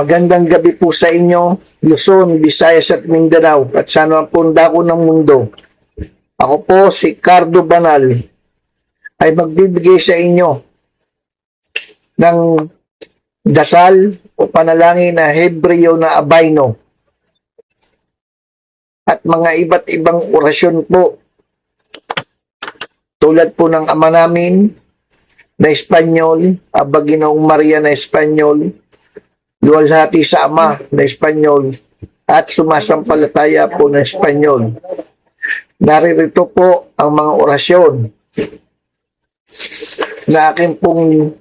Magandang gabi po sa inyo, Luzon, Visayas at Mindanao at sa anumang dako ng mundo. Ako po si Cardo Banal ay magbibigay sa inyo ng dasal o panalangin na Hebreo na Abayno at mga iba't ibang orasyon po tulad po ng Ama namin na Espanyol, Aba Ginoong Maria na Espanyol, luwalhati sa Ama na Espanyol at sumasampalataya po na Espanyol. Naririto po ang mga orasyon na aking pong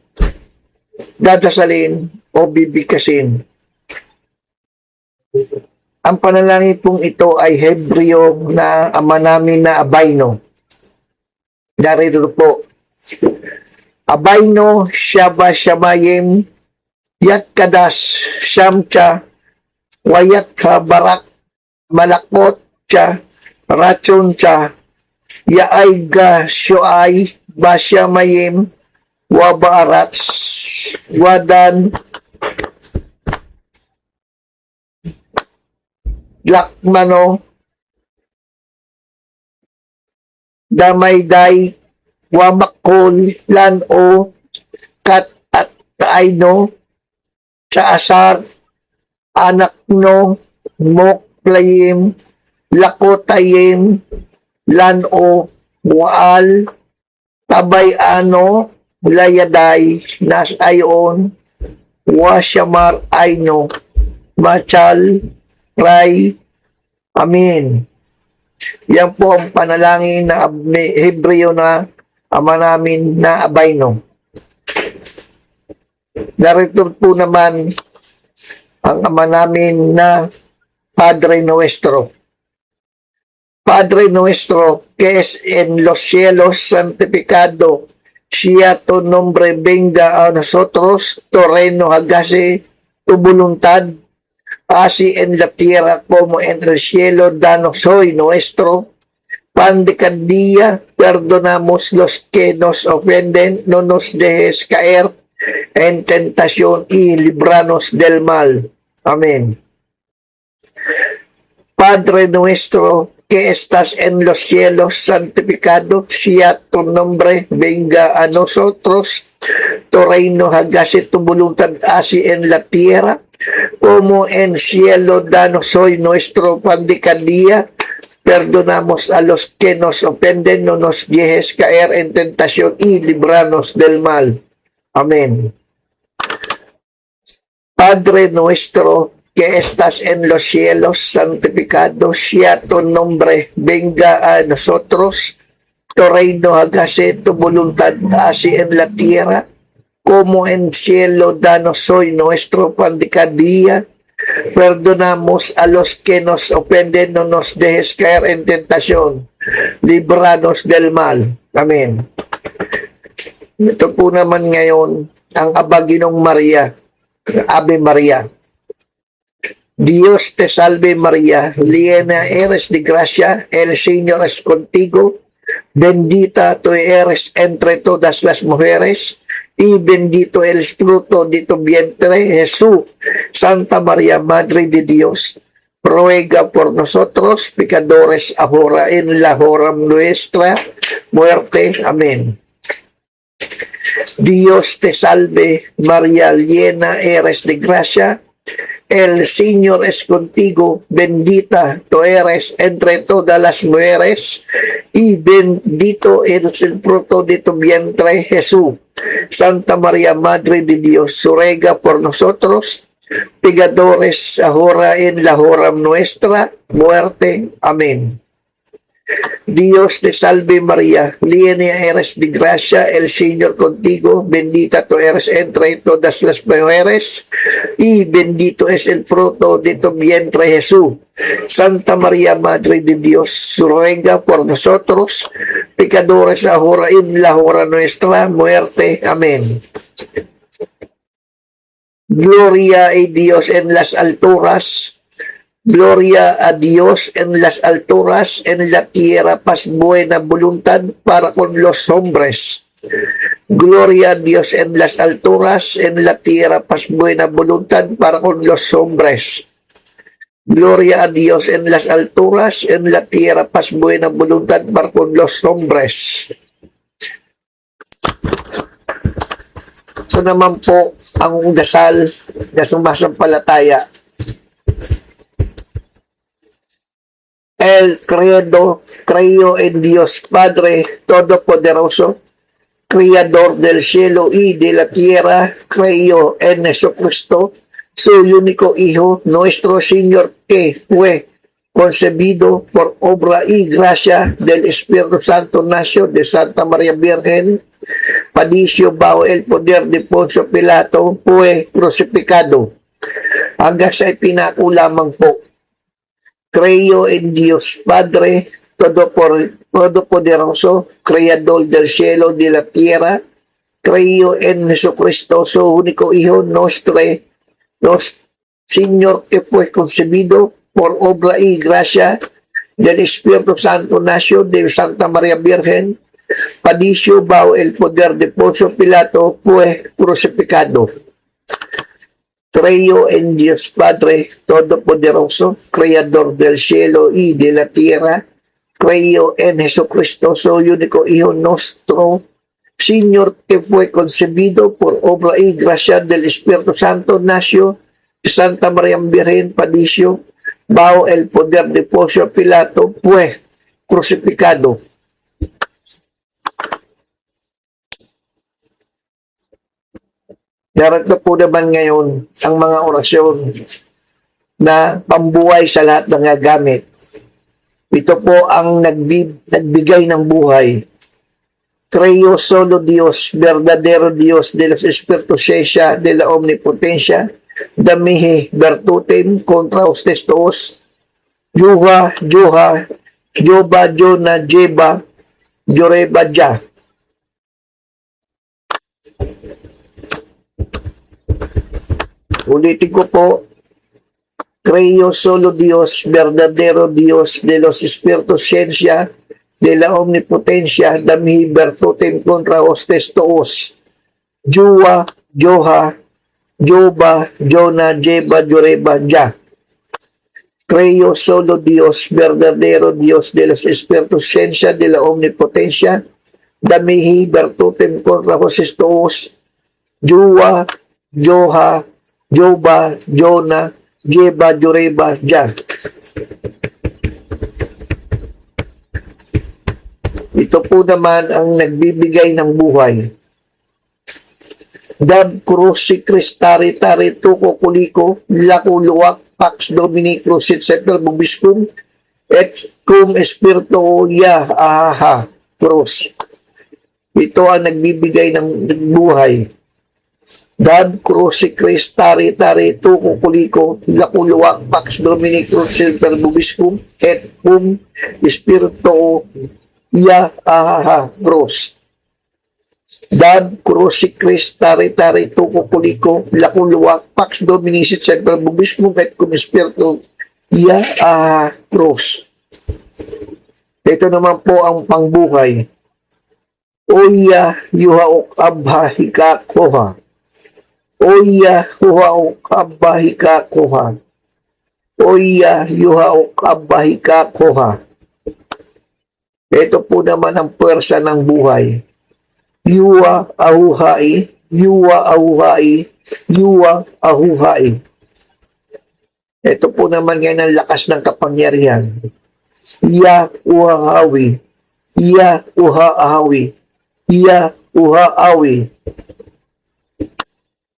dadasalin o bibigkasin. Ang panalangin pong ito ay Hebreo na Ama namin na Abayno. Narito po. Abayno Shaba Shamayim Yat Kadas Shamcha Wayat Barak Malakot Cha Rachon Cha Yaay Ga Shoay Basyamayim Wabaarats Wadan Lakmano Damayday Wamakol Lano Kat at Kaayno sa asar, anak no, moklayim, lakotayim, lano, waal, tabayano, layaday, nasayon, wasyamar ayno, machal, ray, amin. Yan po ang panalangin na Hebreo na Ama namin na Abayno. Narito po naman ang Ama namin na Padre Nuestro. Padre Nuestro, que es en los cielos, santificado sea tu nombre, venga a nosotros, tu reino, hágase tu voluntad, así en la tierra como en el cielo. Danos hoy nuestro pan de cada día, perdonamos los que nos ofenden, no nos dejes caer en tentación y líbranos del mal. Amén. Padre nuestro que estás en los cielos, santificado sea tu nombre, venga a nosotros tu reino, hágase tu voluntad, así en la tierra como en el cielo. Danos hoy nuestro pan de cada día, perdonamos a los que nos ofenden, no nos dejes caer en tentación y líbranos del mal. Amén. Padre nuestro que estás en los cielos, santificado sea tu nombre, venga a nosotros tu reino, hágase tu voluntad, así en la tierra como en el cielo. Danos hoy nuestro pan de cada día, perdonamos a los que nos ofenden, no nos dejes caer en tentación, líbranos del mal. Amen. Ito po naman ngayon ang Aba Ginoong Maria, Ave Maria. Dios te salve María, llena eres de gracia, el Señor es contigo, bendita tú eres entre todas las mujeres, y bendito el fruto de tu vientre, Jesús. Santa María, Madre de Dios, ruega por nosotros pecadores, ahora en la hora nuestra muerte. Amén. Dios te salve, María, llena eres de gracia, el Señor es contigo, bendita tú eres entre todas las mujeres, y bendito es el fruto de tu vientre, Jesús. Santa María, Madre de Dios, ruega por nosotros, pecadores, ahora en la hora nuestra muerte. Amén. Dios te salve María, llena eres de gracia, el Señor contigo, bendita tú eres entre todas las mujeres, y bendito es el fruto de tu vientre, Jesús. Santa María, Madre de Dios, ruega por nosotros, pecadores, ahora en la hora nuestra muerte. Amén. Gloria a Dios en las alturas, gloria a Dios en las alturas, en la tierra paz, buena voluntad para con los hombres. Gloria a Dios en las alturas, en la tierra paz buena voluntad para con los hombres. Gloria a Dios en las alturas, en la tierra paz buena voluntad para con los hombres. Ito naman po ang dasal na sumasampalataya. El credo, creo en Dios Padre Todopoderoso, Creador del cielo y de la tierra, creo en Jesucristo, su único Hijo, nuestro Señor, que fue concebido por obra y gracia del Espíritu Santo, nació de Santa María Virgen, padeció bajo el poder de Poncio Pilato, fue crucificado. Hanggang sa ipinako lamang po, creo en Dios Padre Todopoderoso, Creador del cielo y de la tierra, creo en Jesucristo, su único Hijo, nuestro Señor, que fue concebido por obra y gracia del Espíritu Santo, nació de Santa María Virgen, padeció bajo el poder de Poncio Pilato, fue crucificado. Creo en Dios Padre Todopoderoso, Creador del cielo y de la tierra. Creo en Jesucristo, su único Hijo, nuestro Señor, que fue concebido por obra y gracia del Espíritu Santo, nació de Santa María Virgen, padeció bajo el poder de Poncio Pilato, fue crucificado. Narito po naman ngayon ang mga orasyon na pambuhay sa lahat ng gamit. Ito po ang nagbigay ng buhay. Creo solo Dios, verdadero Dios de los Espíritus Ciencia, de la Omnipotencia, damihi virtutem contra ustes todos, Yuha, Yoha, Yoba, Jona, Jeba, Joreba, Ja. Ulitin ko po, creo solo Dios, verdadero Dios de los Espíritus Ciencia, de la Omnipotencia, damihi virtutem contra hostes toos, Jua, Joha, Joba, Jona, Jeba, Joreba, Ja. Creo solo Dios, verdadero Dios de los Espíritus Ciencia, de la Omnipotencia, damihi virtutem contra hostes toos, Jua, Joha, Joba, Jona, Jeba, Joreba, Ja. Ito po naman ang nagbibigay ng buhay. Dab cruci Christari tari tuko kuliko, laku luwak, pax domini crucit seper bubiscum, et cum espiritu ya ahaha, cross. Ito ang nagbibigay ng buhay. Dab cruci Christari tari tuko kuliko, laku luwak, pax domini crucit seper bubiscum, et cum espiritu ya ahaha, cross. Dab cruci Christari tari tuko kuliko, laku luwak, pax domini seper bubiscum, et cum espiritu ya ahaha, cross. Ito naman po ang pangbuhay. Oya yuhaok abha hika koha. Oya yuhaok abha hika koha. Oya yuhaok abha hika koha. Ito po naman ang pwersa ng buhay. Yuwa ahuhai, yuwa ahuhai, yuwa ahuhai. Ito po naman yan ang lakas ng kapangyarihan. Ya uhahawi, ya uhaahawi, ya uhaawi.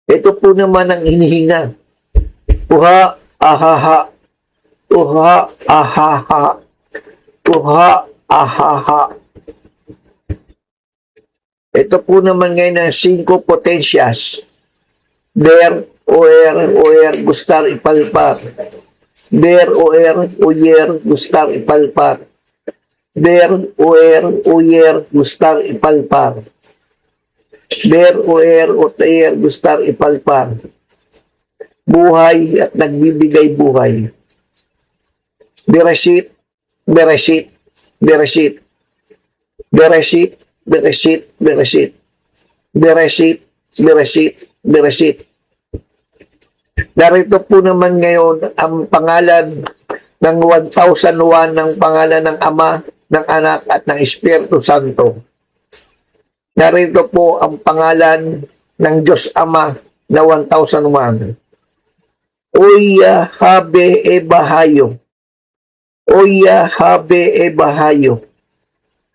Ito po naman ang hinihinga. Uha ahaha, uha ahaha, uha ahaha. Ito po naman ngayon ang 5 potensyas. Der, oer, gustar, ipalpar. Der, oyer, gustar, ipalpar. Der, oyer, gustar, ipalpar. Der, oyer, gustar, ipalpar. Buhay at nagbibigay buhay. Bereshit, bereshit, bereshit. Bereshit, bereshit, bereshit. Beresit, Beresit, Beresit. Narito po naman ngayon ang pangalan ng 1,001 ng pangalan ng Ama, ng Anak at ng Espiritu Santo. Narito po ang pangalan ng Diyos Ama na 1,001. Oya habe e bahayo. Oya habe e bahayo.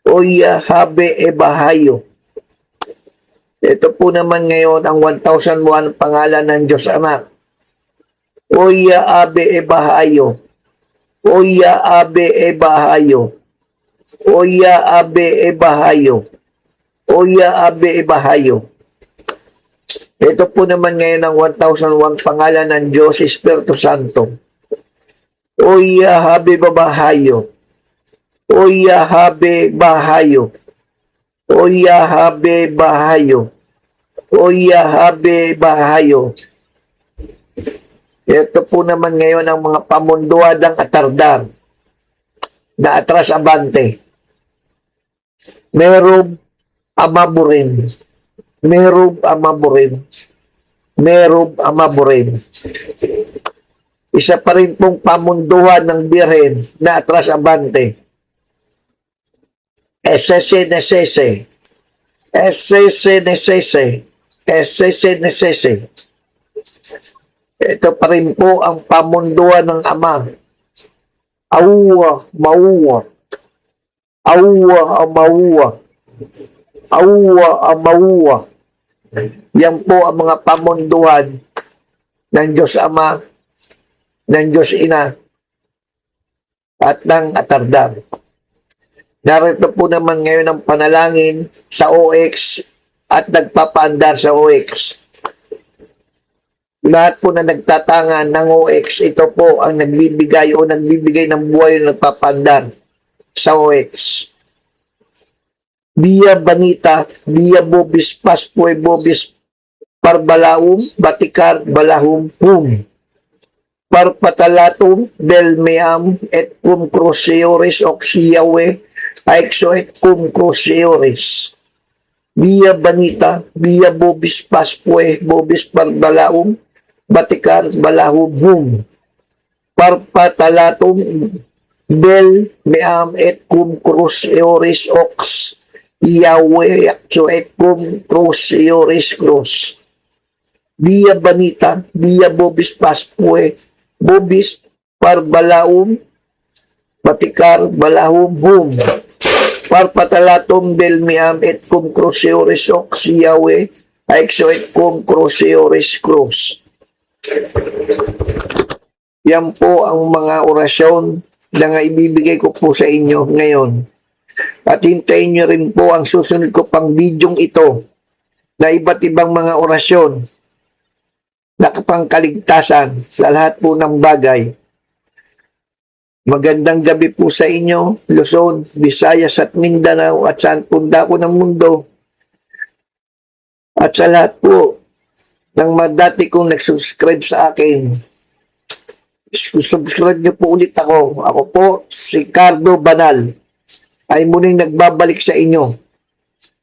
Oya habe e bahayo. Ito po naman ngayon ang 1,001 pangalan ng Diyos Anak. Oya abe e bahayo. Oya abe e bahayo. Oya abe e bahayo. Oya abe e bahayo. Ito po naman ngayon ang 1,001 pangalan ng Diyos Espiritu Santo. Oya habe babahayo. Oya habe bahayo. Oya habe bahayo. Oya habe bahayo. Ito po naman ngayon ang mga pamunduadang atardar na atras abante. Meron amaburin. Meron amaburin. Meron amaburin. Isa pa rin pong pamunduhan ng Birhen na atras abante. Esese nesese. Esese nesese. Esese nesese. Ito pa rin po ang pamunduhan ng Ama. Auwa, mauwa. Auwa, mauwa. Auwa, mauwa. Yan po ang mga pamunduhan ng Diyos Ama, ng Diyos Ina, at ng Atardar. Narito po naman ngayon ang panalangin sa OX at nagpapaandar sa OX. Lahat po na nagtatangan ng OX, ito po ang nagbibigay o nagbibigay ng buhay o nagpapaandar sa OX. Via Banita, via Bobis Paspoy, Bobis Parbalaum, Batikar, Balahum, Hum. Parpatalatum, Del Meam, et cum cruceoris oxiawe, aexo et cum cruceoris. Via Banita, via Bobis Paspoy, Bobis Parbalaum, Batikar, Balahum, Hum. Parpatalatum, Del Meam, et cum cruceoris ox, Yahweh actio et cum cruceoris cruz. Via Banita, via Bobis Paspoe, Bobis Parbalaum, Batikar, Balahum, Hum. Parpatalatum del Miam et cum cruceoris ox, Yahweh, aexo et cum cruceoris cruz. Yan po ang mga orasyon na ibibigay ko po sa inyo ngayon. At hintayin nyo rin po ang susunod ko pang bidyong ito na iba't ibang mga orasyon na kapangkaligtasan sa lahat po ng bagay. Magandang gabi po sa inyo, Luzon, Visayas at Mindanao at saan punta ko ng mundo. At sa lahat po ng dati kong nag-subscribe sa akin, subscribe nyo po ulit ako. Ako po, si Cardo Banal, ay muling nagbabalik sa inyo.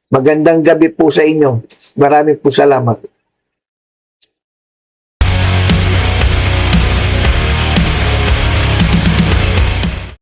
Magandang gabi po sa inyo. Maraming po salamat.